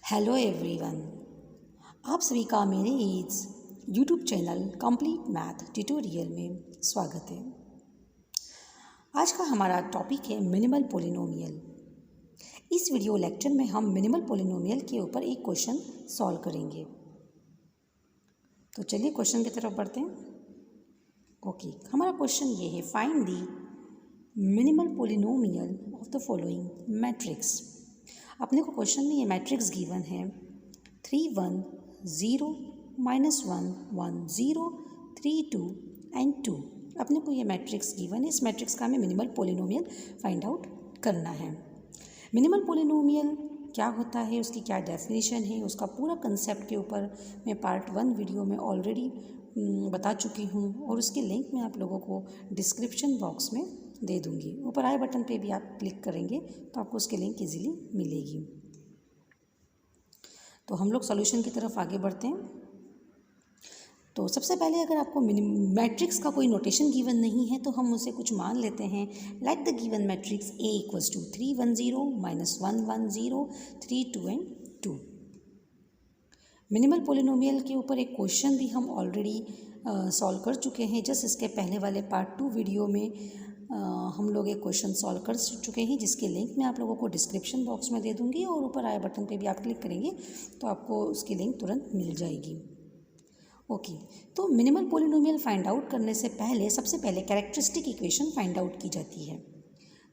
Hello everyone, आप सभी का मेरे इस YouTube channel complete math tutorial में स्वागत है। आज का हमारा टॉपिक है मिनिमल पॉलिनोमियल। इस वीडियो लेक्चर में हम मिनिमल पॉलिनोमियल के ऊपर एक क्वेश्चन सॉल्व करेंगे। तो चलिए क्वेश्चन की तरफ बढ़ते हैं। ओके, हमारा क्वेश्चन ये है, find the minimal polynomial of the following matrix. अपने को क्वेश्चन में ये मैट्रिक्स गिवन है 3 1 0 -1 1 0 3 2 एंड 2। अपने को ये मैट्रिक्स गिवन है। इस मैट्रिक्स का हमें मिनिमल पॉलिनोमियल फाइंड आउट करना है। मिनिमल पॉलिनोमियल क्या होता है, उसकी क्या डेफिनेशन है, उसका पूरा कंसेप्ट के ऊपर मैं पार्ट 1 वीडियो में ऑलरेडी बता चुकी हूँ और उसकी लिंक मैं आप लोगों को डिस्क्रिप्शन बॉक्स में दे दूँगी। ऊपर आई बटन पे भी आप क्लिक करेंगे तो आपको उसकी लिंक इजीली मिलेगी। तो हम लोग सॉल्यूशन की तरफ आगे बढ़ते हैं। तो सबसे पहले अगर आपको मैट्रिक्स का कोई नोटेशन गिवन नहीं है तो हम उसे कुछ मान लेते हैं। Like the given matrix A = 3 1 0 -1 1 0 3 2 and 2। Minimal polynomial के ऊपर एक क्वेश्चन भी हम ऑलरेडी सॉल्व कर चुके हैं। जस्ट इसके पहले वाले पार्ट 2 वीडियो में हम लोग एक क्वेश्चन सॉल्व कर चुके हैं, जिसके लिंक मैं आप लोगों को डिस्क्रिप्शन बॉक्स में दे दूंगी और ऊपर आई बटन पे भी आप क्लिक करेंगे तो आपको उसकी लिंक तुरंत मिल जाएगी। ओके, तो मिनिमल पॉलिनोमियल फाइंड आउट करने से पहले सबसे पहले कैरेक्टरिस्टिक इक्वेशन फाइंड आउट की जाती है।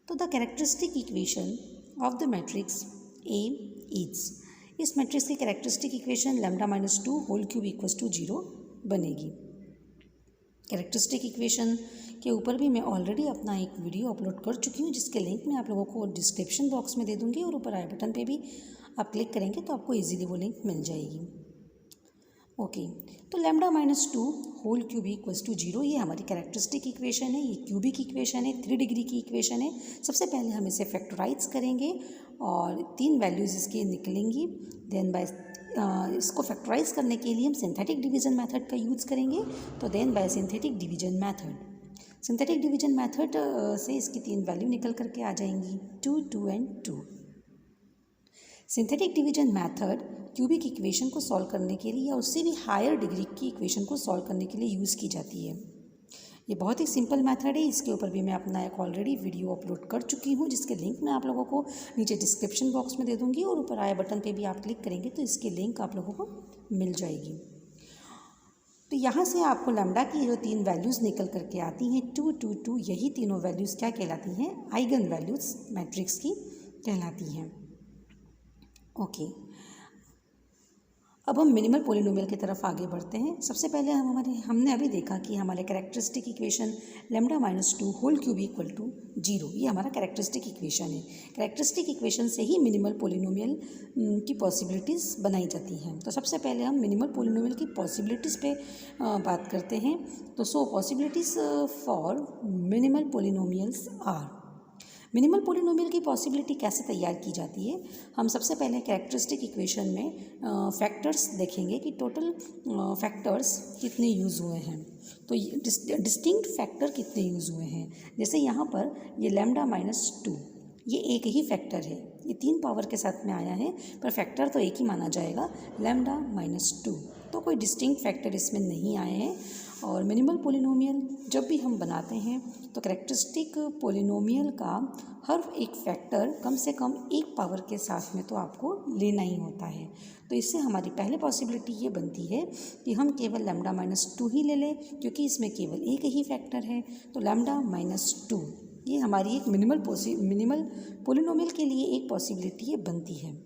तो the characteristic equation of the matrix A is, इस मैट्रिक्स की characteristic equation λ-2 whole cube equals to 0 बनेगी। कैरेक्टरिस्टिक इक्वेशन के ऊपर भी मैं ऑलरेडी अपना एक वीडियो अपलोड कर चुकी हूँ, जिसके लिंक मैं आप लोगों को डिस्क्रिप्शन बॉक्स में दे दूँगी और ऊपर आई बटन पे भी आप क्लिक करेंगे तो आपको इजीली वो लिंक मिल जाएगी। ओके, तो λ-2 होल क्यूब इक्वल्स टू 0 ये हमारी कैरेक्टरिस्टिक इक्वेशन है। ये क्यूबिक इक्वेशन है, 3 डिग्री की इक्वेशन है। सबसे पहले हम इसे फैक्टराइज करेंगे और 3 वैल्यूज़ इसकी निकलेंगी। देन बाय इसको फैक्टराइज करने के लिए हम सिंथेटिक डिवीजन मेथड का यूज़ करेंगे। तो then by synthetic division method से इसकी 3 वैल्यू निकल करके आ जाएंगी 2 2 and 2। Synthetic division method cubic equation को सॉल्व करने के लिए या उससे भी हायर डिग्री की इक्वेशन को सॉल्व करने के लिए यूज़ की जाती है। ये बहुत ही सिंपल मेथड है। इसके ऊपर भी मैं अपना एक ऑलरेडी वीडियो अपलोड कर चुकी हूँ, जिसके लिंक मैं आप लोगों को नीचे डिस्क्रिप्शन बॉक्स में दे दूँगी और ऊपर आई बटन पे भी आप क्लिक करेंगे तो इसकी लिंक आप लोगों को मिल जाएगी। तो यहाँ से आपको लैम्डा की जो 3 वैल्यूज़ निकल करके आती हैं 2 2 2, यही तीनों वैल्यूज़ क्या कहलाती हैं, आइगन वैल्यूज़ मैट्रिक्स की कहलाती हैं। ओके, अब हम मिनिमल पॉलिनोमियल की तरफ आगे बढ़ते हैं। सबसे पहले हमने अभी देखा कि हमारे characteristic equation λ-2 whole cube equal to 0, ये हमारा कैरेक्टरिस्टिक इक्वेशन है। कैरेक्टरिस्टिक इक्वेशन से ही मिनिमल पॉलिनोमियल की पॉसिबिलिटीज़ बनाई जाती हैं। तो सबसे पहले हम मिनिमल पॉलिनोमियल की पॉसिबिलिटीज़ पे बात करते हैं। तो so possibilities for minimal polynomials are. Minimal polynomial की पॉसिबिलिटी कैसे तैयार की जाती है, हम सबसे पहले कैरेक्टरिस्टिक इक्वेशन में फैक्टर्स देखेंगे कि टोटल फैक्टर्स कितने यूज़ हुए हैं। तो डिस्टिंक्ट फैक्टर कितने यूज़ हुए हैं। जैसे यहाँ पर ये λ-2 ये एक ही फैक्टर है, ये 3 पावर के साथ में आया है पर फैक्टर तो एक ही माना जाएगा λ-2। तो कोई डिस्टिंक्ट फैक्टर इसमें नहीं आए हैं। और मिनिमल पॉलिनोमियल जब भी हम बनाते हैं तो कैरेक्टरिस्टिक पॉलिनोमियल का हर एक फैक्टर कम से कम 1 पावर के साथ में तो आपको लेना ही होता है। तो इससे हमारी पहले पॉसिबिलिटी ये बनती है कि हम केवल λ-2 ही ले लें, क्योंकि इसमें केवल एक ही फैक्टर है। तो λ-2 ये हमारी एक मिनिमल पॉलिनोमियल के लिए एक पॉसिबिलिटी ये बनती है।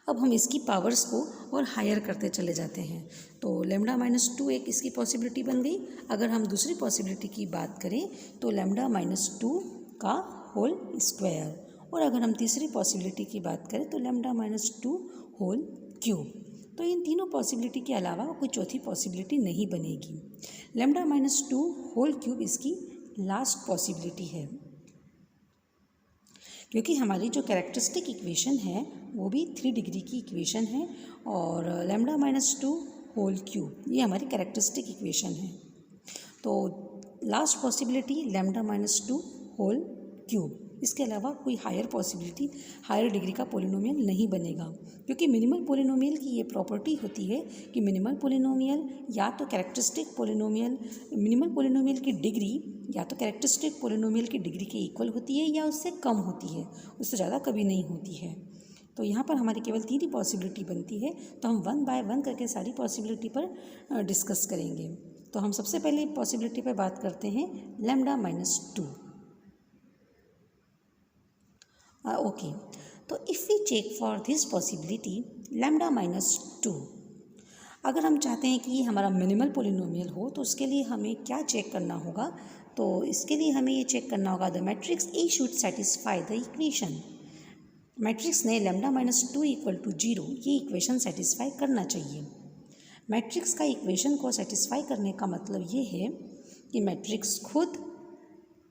अब हम इसकी पावर्स को और हायर करते चले जाते हैं। तो λ-2 एक इसकी पॉसिबिलिटी बन गई। अगर हम दूसरी पॉसिबिलिटी की बात करें तो λ-2 का होल स्क्वायर, और अगर हम तीसरी पॉसिबिलिटी की बात करें तो λ-2 होल क्यूब। तो इन तीनों पॉसिबिलिटी के अलावा कोई चौथी पॉसिबिलिटी नहीं बनेगी। λ-2 होल क्यूब इसकी लास्ट पॉसिबिलिटी है, क्योंकि हमारी जो कैरेक्टरिस्टिक इक्वेशन है वो भी 3 डिग्री की इक्वेशन है और λ-2 होल क्यूब ये हमारी कैरेक्टरिस्टिक इक्वेशन है। तो लास्ट पॉसिबिलिटी λ-2 होल क्यूब। इसके अलावा कोई हायर पॉसिबिलिटी, हायर डिग्री का पॉलिनोमियल नहीं बनेगा, क्योंकि मिनिमल पॉलिनोमियल की ये प्रॉपर्टी होती है कि मिनिमल पॉलिनोमियल या तो कैरेक्टरिस्टिक पॉलिनोमियल, मिनिमल पॉलिनोमियल की डिग्री या तो कैरेक्टरिस्टिक पॉलिनोमियल की डिग्री के इक्वल होती है या उससे कम होती है, उससे ज़्यादा कभी नहीं होती है। तो यहाँ पर हमारी केवल 3 ही पॉसिबिलिटी बनती है, तो हम 1 बाय 1 करके सारी पॉसिबिलिटी पर डिस्कस करेंगे। तो हम सबसे पहले पॉसिबिलिटी पर बात करते हैं λ-2। ओके, तो if we check for this possibility λ-2, अगर हम चाहते हैं कि ये हमारा मिनिमल पॉलिनोमियल हो तो उसके लिए हमें क्या चेक करना होगा? तो इसके लिए हमें ये चेक करना होगा the matrix A should satisfy the equation. Matrix ने λ-2 = 0 ये इक्वेशन सेटिस्फाई करना चाहिए। मैट्रिक्स का इक्वेशन को सेटिस्फाई करने का मतलब ये है कि मैट्रिक्स खुद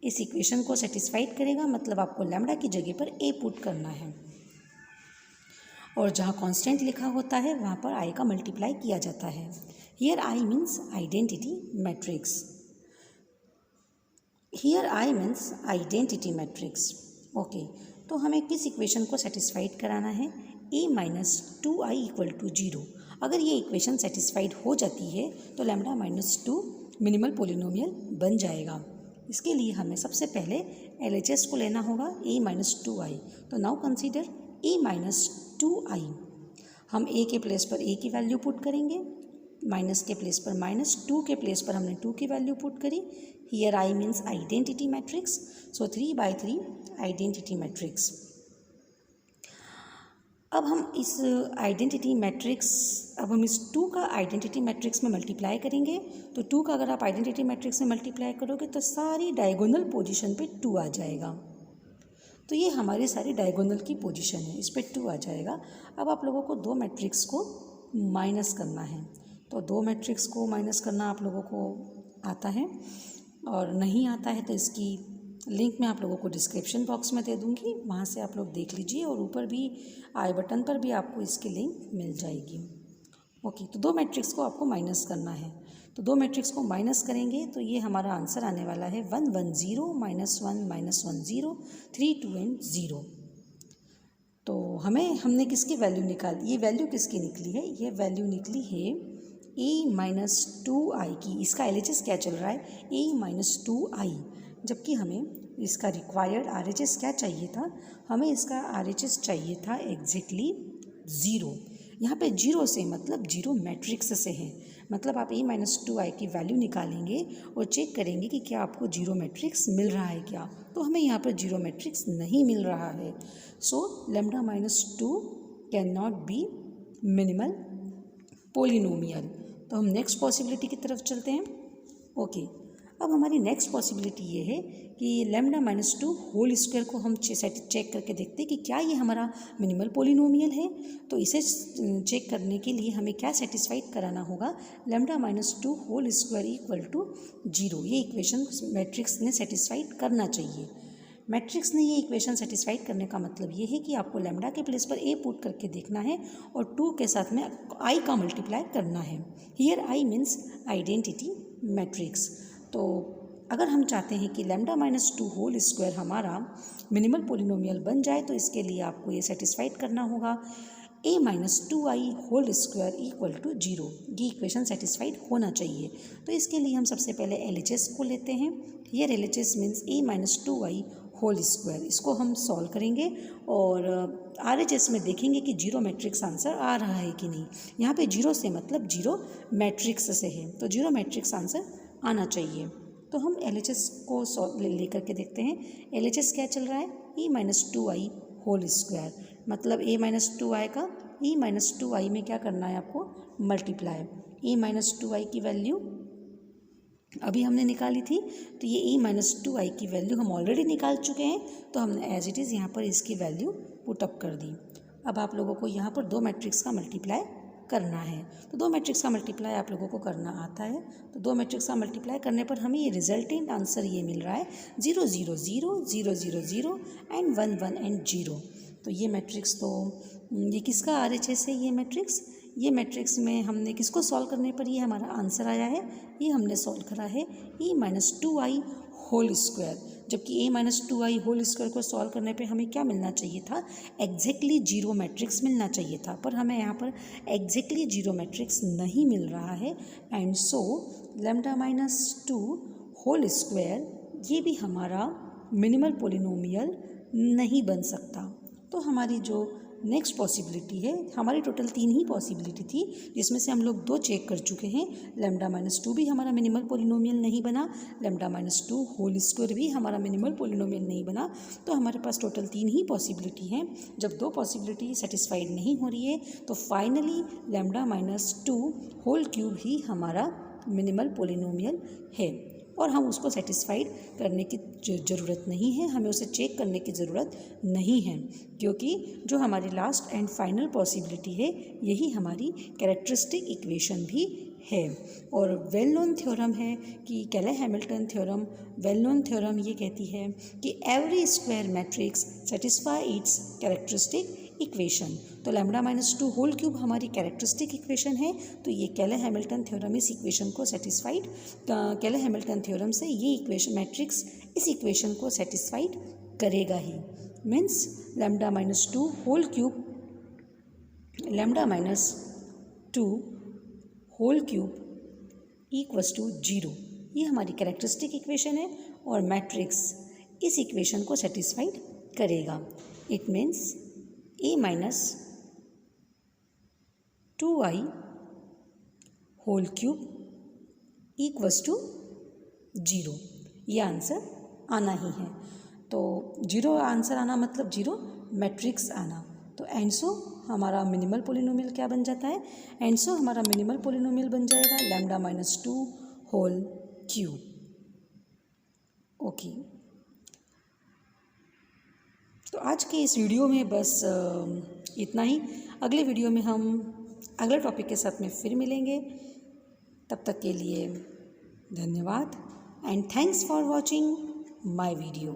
इस इक्वेशन को सेटिस्फाइड करेगा, मतलब आपको लैम्डा की जगह पर ए पुट करना है और जहाँ कांस्टेंट लिखा होता है वहाँ पर आई का मल्टीप्लाई किया जाता है। Here I means identity matrix, here I means identity matrix. Okay, तो हमें किस इक्वेशन को सेटिस्फाइड कराना है? a-2i = 0। अगर ये इक्वेशन सेटिस्फाइड हो जाती है तो λ-2 मिनिमल पॉलिनोमियल बन जाएगा। इसके लिए हमें सबसे पहले LHS को लेना होगा a-2i। तो नाउ कंसीडर a-2i। हम a के प्लेस पर a की वैल्यू पुट करेंगे, माइनस के प्लेस पर माइनस, 2 के प्लेस पर हमने 2 की वैल्यू पुट करी। Here I means identity matrix, so 3/3 identity matrix. अब हम इस आइडेंटिटी मैट्रिक्स, अब हम इस 2 का आइडेंटिटी मैट्रिक्स में मल्टीप्लाई करेंगे। तो 2 का अगर आप आइडेंटिटी मैट्रिक्स में मल्टीप्लाई करोगे तो सारी डायगोनल पोजीशन पे 2 आ जाएगा। तो ये हमारी सारी डायगोनल की पोजीशन है, इस पे 2 आ जाएगा। अब आप लोगों को 2 मैट्रिक्स को माइनस करना है, तो 2 मैट्रिक्स को माइनस करना आप लोगों को आता है, और नहीं आता है तो इसकी लिंक मैं आप लोगों को डिस्क्रिप्शन बॉक्स में दे दूँगी, वहाँ से आप लोग देख लीजिए, और ऊपर भी आई बटन पर भी आपको इसकी लिंक मिल जाएगी। ओके, तो 2 मैट्रिक्स को आपको माइनस करना है। तो 2 मैट्रिक्स को माइनस करेंगे तो ये हमारा आंसर आने वाला है 1 1 0 -1 -1 0 3 2 एंड 0। तो हमने किसकी वैल्यू निकाली? ये वैल्यू किसकी निकली है? ये वैल्यू निकली है a-2i की। इसका LHS क्या चल रहा है? a-2i, जबकि हमें इसका रिक्वायर्ड RHS क्या चाहिए था? हमें इसका RHS चाहिए था एग्जैक्टली 0। यहाँ पे 0 से मतलब 0 मैट्रिक्स से है, मतलब आप a-2i की वैल्यू निकालेंगे और चेक करेंगे कि क्या आपको 0 मैट्रिक्स मिल रहा है क्या। तो हमें यहाँ पर 0 मैट्रिक्स नहीं मिल रहा है। So λ-2 can not be minimal polynomial. तो हम नेक्स्ट पॉसिबिलिटी की तरफ चलते हैं। ओके, अब हमारी नेक्स्ट पॉसिबिलिटी ये है कि λ-2 होल स्क्वायर को हम चेक करके देखते हैं कि क्या ये हमारा मिनिमल पॉलिनोमियल है। तो इसे चेक करने के लिए हमें क्या सेटिस्फाइड कराना होगा? λ-2 होल स्क्वायर = 0। ये इक्वेशन मैट्रिक्स ने सेटिस्फाइड करना चाहिए। मैट्रिक्स ने ये इक्वेशन सेटिस्फाइड करने का मतलब ये है कि आपको लैम्डा के प्लेस पर a पुट करके देखना है और 2 के साथ में i का मल्टीप्लाई करना है। Here i means identity matrix. तो अगर हम चाहते हैं कि λ-2 होल स्क्वायर हमारा मिनिमल पॉलिनोमियल बन जाए तो इसके लिए आपको ये सेटिस्फाइड करना होगा a-2i होल स्क्वायर = 0। ये इक्वेशन सेटिस्फाइड होना चाहिए। तो इसके लिए हम सबसे पहले LHS को लेते हैं। Here LHS means a-2i whole square. इसको हम सॉल्व करेंगे और RHS में देखेंगे कि 0 मैट्रिक्स आंसर आ रहा है कि नहीं। यहाँ पे 0 से मतलब 0 मैट्रिक्स से है, तो 0 मैट्रिक्स आंसर आना चाहिए। तो हम LHS को लेकर के देखते हैं। LHS क्या चल रहा है? a-2i होल स्क्वायर, मतलब a-2i का a-2i में क्या करना है आपको? मल्टीप्लाई। a-2i की वैल्यू अभी हमने निकाली थी, तो ये a-2i की वैल्यू हम ऑलरेडी निकाल चुके हैं, तो हमने एज इट इज़ यहाँ पर इसकी वैल्यू पुट अप कर दी। अब आप लोगों को यहाँ पर 2 मैट्रिक्स का मल्टीप्लाई करना है। तो 2 मैट्रिक्स का मल्टीप्लाई आप लोगों को करना आता है। तो 2 मैट्रिक्स का मल्टीप्लाई करने पर हमें ये रिजल्टेंट आंसर ये मिल रहा है 0 0 0 0 0 0 एंड 1 1 एंड 0। तो ये मैट्रिक्स, तो ये किसका RHS है? ये मैट्रिक्स में हमने किसको सॉल्व करने पर ये हमारा आंसर आया है? ये हमने सॉल्व करा है a-2i होल स्क्वायर। जबकि a minus 2i whole square को सॉल्व करने पे हमें क्या मिलना चाहिए था, एग्जैक्टली जीरो मैट्रिक्स मिलना चाहिए था, पर हमें यहाँ पर एग्जैक्टली जीरो मैट्रिक्स नहीं मिल रहा है। And so lambda minus 2 whole square ये भी हमारा मिनिमल पॉलिनोमियल नहीं बन सकता। तो हमारी जो नेक्स्ट पॉसिबिलिटी है, हमारी टोटल 3 ही पॉसिबिलिटी थी जिसमें से हम लोग 2 चेक कर चुके हैं। लैम्डा माइनस 2 भी हमारा मिनिमल पॉलिनोमियल नहीं बना, लैम्डा माइनस 2 होल स्क्वायर भी हमारा मिनिमल पॉलिनोमियल नहीं बना। तो हमारे पास टोटल 3 ही पॉसिबिलिटी हैं। जब 2 पॉसिबिलिटी सेटिस्फाइड नहीं हो रही है तो finally lambda minus 2 whole cube ही हमारा मिनिमल पॉलिनोमियल है और हम उसको सेटिस्फाइड करने की ज़रूरत नहीं है, हमें उसे चेक करने की ज़रूरत नहीं है, क्योंकि जो हमारी लास्ट एंड फाइनल पॉसिबिलिटी है यही हमारी कैरेक्टरिस्टिक इक्वेशन भी है। और वेल नोन थ्योरम है कि Cayley Hamilton theorem, well known theorem ये कहती है कि every square matrix satisfy its characteristic equation. तो लैम्डा माइनस 2 होल क्यूब हमारी कैरेक्टरिस्टिक इक्वेशन है, तो ये केले-हैमिल्टन थ्योरम इस इक्वेशन को सेटिस्फाइड, केले-हैमिल्टन थ्योरम से ये इक्वेशन मैट्रिक्स इस इक्वेशन को सेटिस्फाइड करेगा ही। Means lambda minus 2 whole cube, lambda minus 2 whole cube equals to 0, ये हमारी कैरेक्टरिस्टिक इक्वेशन है और मैट्रिक्स इस इक्वेशन को सेटिस्फाइड करेगा। It means a minus 2i whole cube equals to 0, ये आंसर आना ही है। तो 0 आंसर आना मतलब 0 मैट्रिक्स आना। तो एंसो हमारा मिनिमल पॉलिनोमियल क्या बन जाता है, एंसो हमारा मिनिमल पॉलिनोमियल बन जाएगा lambda minus 2 whole cube. Okay, तो आज के इस वीडियो में बस इतना ही। अगले वीडियो में हम अगले टॉपिक के साथ में फिर मिलेंगे। तब तक के लिए धन्यवाद and thanks for watching my video.